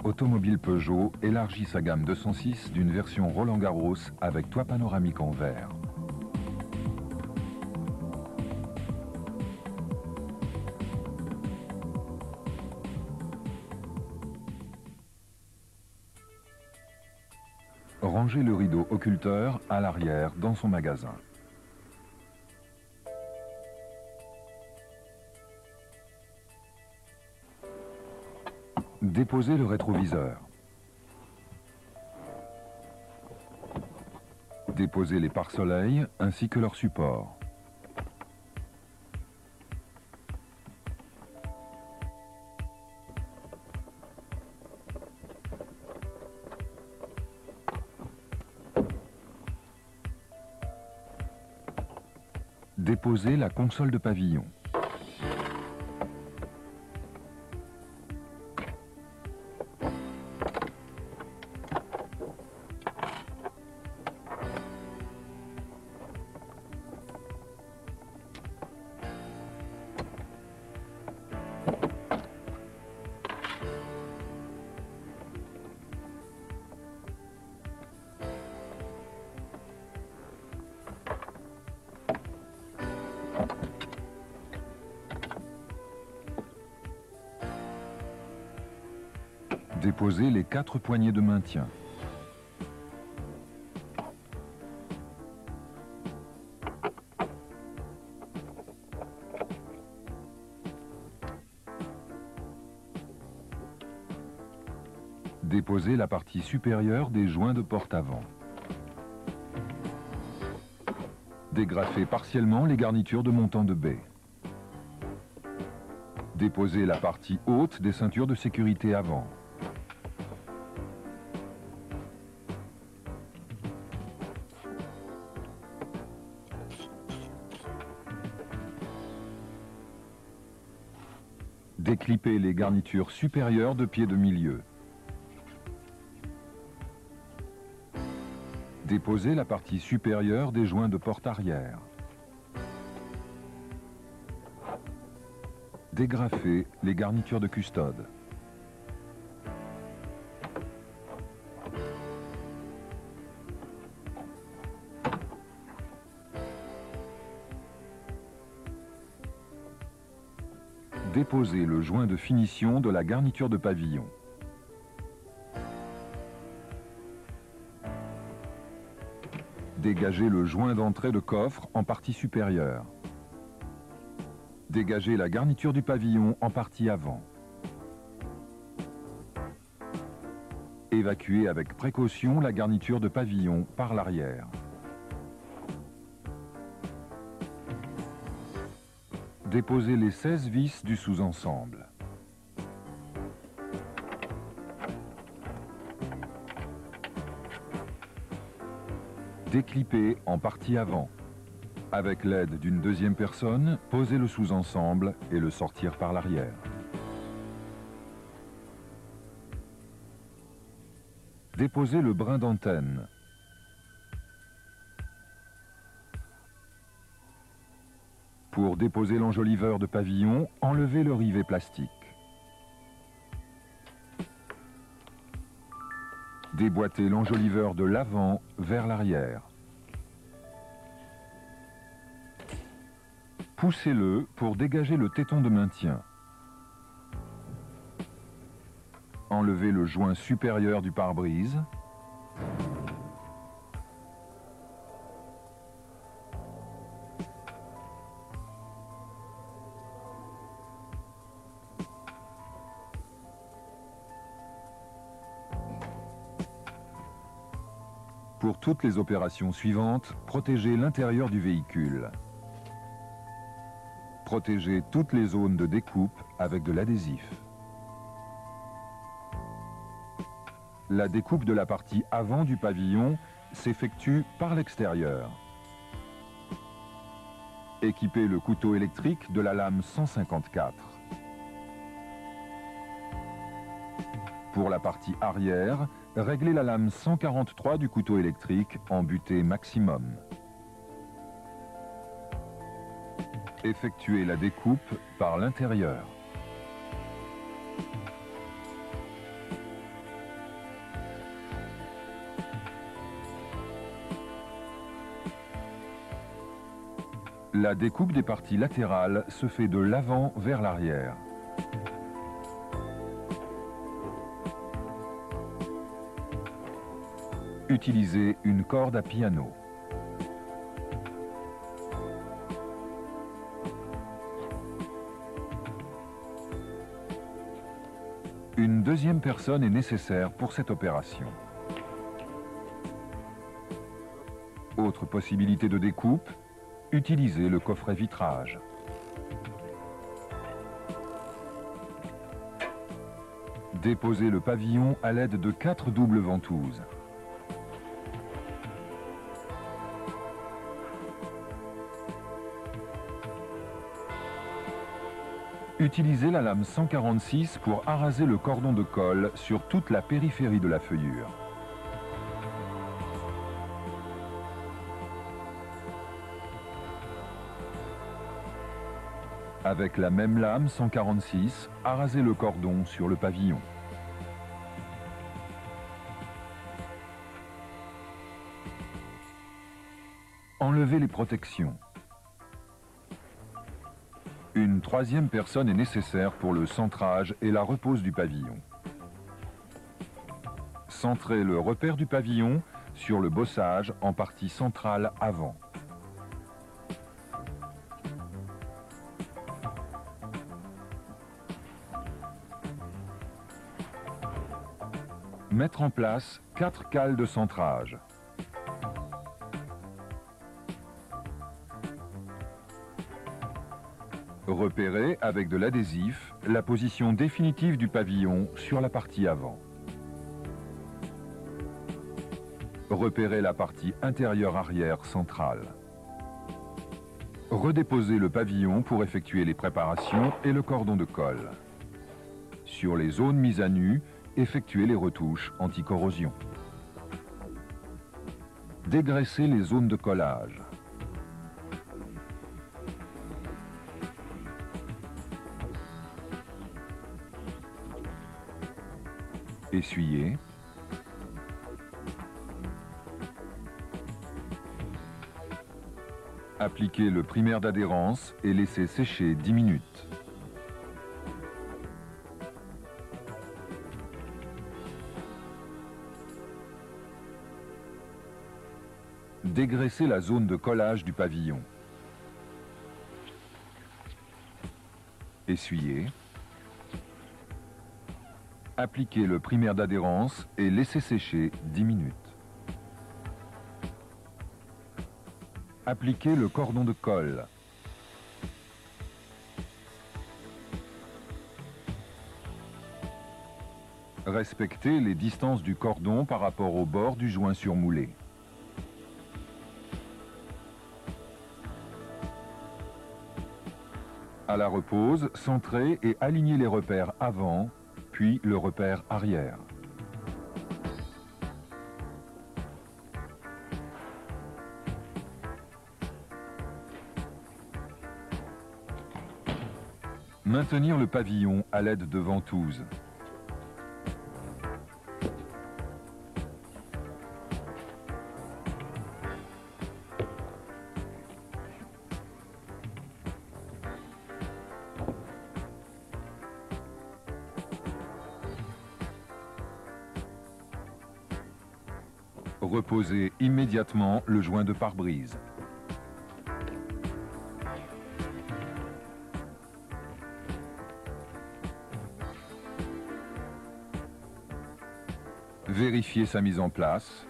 Automobile Peugeot élargit sa gamme 206 d'une version Roland-Garros avec toit panoramique en verre. Rangez le rideau occulteur à l'arrière dans son magasin. Déposez le rétroviseur. Déposez les pare-soleils ainsi que leur support. Déposez la console de pavillon. Déposez les 4 poignées de maintien. Déposez la partie supérieure des joints de porte avant. Dégrafez partiellement les garnitures de montant de baie. Déposez la partie haute des ceintures de sécurité avant. Déclipez les garnitures supérieures de pied de milieu. Déposez la partie supérieure des joints de porte arrière. Dégrafez les garnitures de custode. Déposez le joint de finition de la garniture de pavillon. Dégagez le joint d'entrée de coffre en partie supérieure. Dégagez la garniture du pavillon en partie avant. Évacuez avec précaution la garniture de pavillon par l'arrière. Déposez les 16 vis du sous-ensemble. Déclipez en partie avant. Avec l'aide d'une deuxième personne, posez le sous-ensemble et le sortir par l'arrière. Déposez le brin d'antenne. Pour déposer l'enjoliveur de pavillon, enlevez le rivet plastique. Déboîtez l'enjoliveur de l'avant vers l'arrière. Poussez-le pour dégager le téton de maintien. Enlevez le joint supérieur du pare-brise. Pour toutes les opérations suivantes, protégez l'intérieur du véhicule. Protégez toutes les zones de découpe avec de l'adhésif. La découpe de la partie avant du pavillon s'effectue par l'extérieur. Équipez le couteau électrique de la lame 154. Pour la partie arrière, réglez la lame 143 du couteau électrique en butée maximum. Effectuez la découpe par l'intérieur. La découpe des parties latérales se fait de l'avant vers l'arrière. Utilisez une corde à piano. Une deuxième personne est nécessaire pour cette opération. Autre possibilité de découpe, utilisez le coffret vitrage. Déposez le pavillon à l'aide de 4 doubles ventouses. Utilisez la lame 146 pour araser le cordon de colle sur toute la périphérie de la feuillure. Avec la même lame 146, arasez le cordon sur le pavillon. Enlevez les protections. Une troisième personne est nécessaire pour le centrage et la repose du pavillon. Centrez le repère du pavillon sur le bossage en partie centrale avant. Mettre en place 4 cales de centrage. Repérez avec de l'adhésif la position définitive du pavillon sur la partie avant. Repérez la partie intérieure-arrière centrale. Redéposez le pavillon pour effectuer les préparations et le cordon de colle. Sur les zones mises à nu, effectuez les retouches anti-corrosion. Dégraissez les zones de collage. Essuyez. Appliquez le primaire d'adhérence et laissez sécher 10 minutes. Dégraissez la zone de collage du pavillon. Essuyez. Appliquez le primaire d'adhérence et laissez sécher 10 minutes. Appliquez le cordon de colle. Respectez les distances du cordon par rapport au bord du joint surmoulé. À la repose, centrez et alignez les repères avant, puis le repère arrière. Maintenir le pavillon à l'aide de ventouses. Reposez immédiatement le joint de pare-brise. Vérifiez sa mise en place.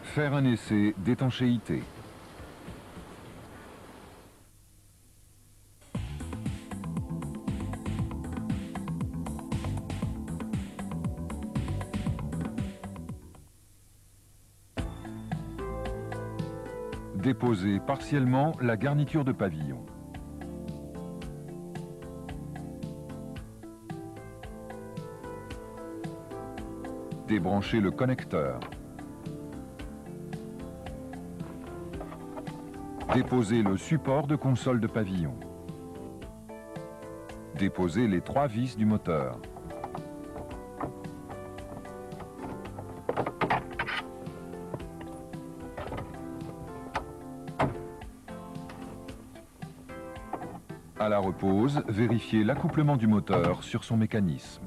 Faire un essai d'étanchéité. Déposez partiellement la garniture de pavillon. Débranchez le connecteur. Déposez le support de console de pavillon. Déposez les 3 vis du moteur. À la repose, vérifiez l'accouplement du moteur sur son mécanisme.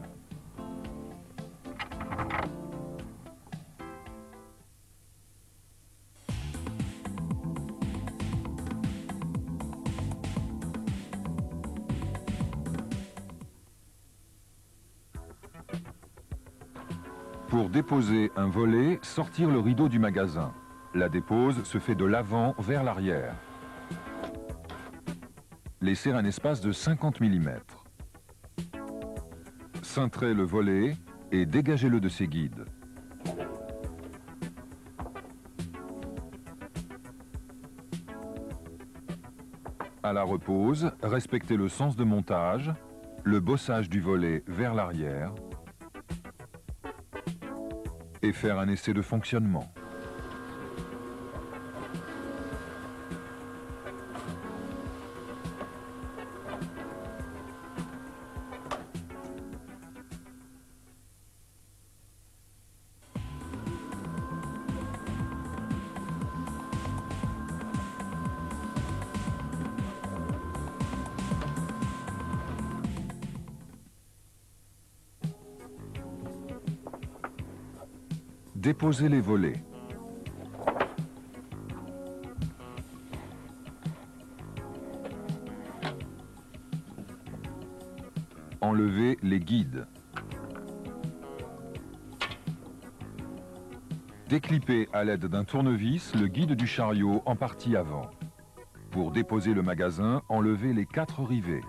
Pour déposer un volet, sortir le rideau du magasin. La dépose se fait de l'avant vers l'arrière. Laissez un espace de 50 mm. Cintrez le volet et dégagez-le de ses guides. À la repose, respectez le sens de montage, le bossage du volet vers l'arrière et faire un essai de fonctionnement. Déposez les volets. Enlevez les guides. Déclipez à l'aide d'un tournevis le guide du chariot en partie avant. Pour déposer le magasin, enlevez les 4 rivets.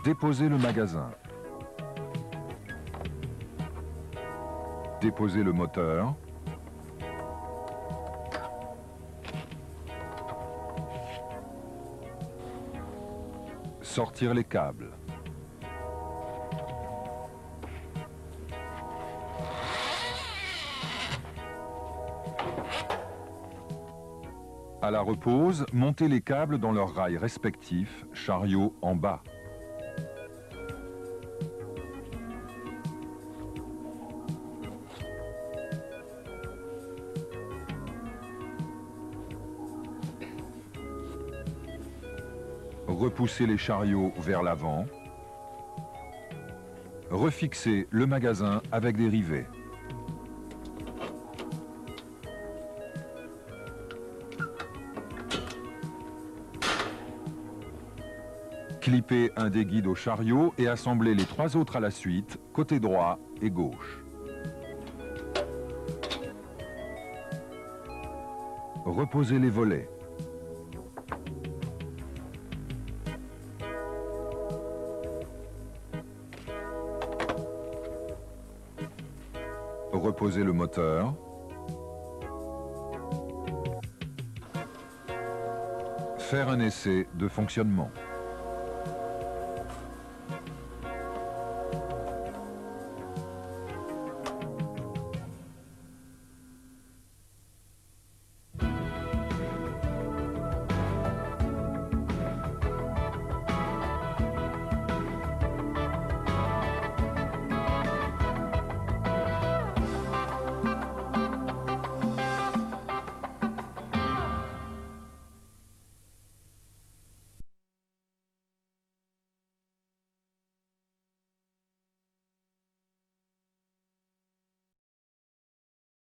Déposez le magasin. Déposez le moteur. Sortir les câbles. À la repose, montez les câbles dans leurs rails respectifs, chariot en bas. Repoussez les chariots vers l'avant. Refixez le magasin avec des rivets. Clippez un des guides au chariot et assemblez les 3 autres à la suite, côté droit et gauche. Reposez les volets. Reposez le moteur. Faire un essai de fonctionnement.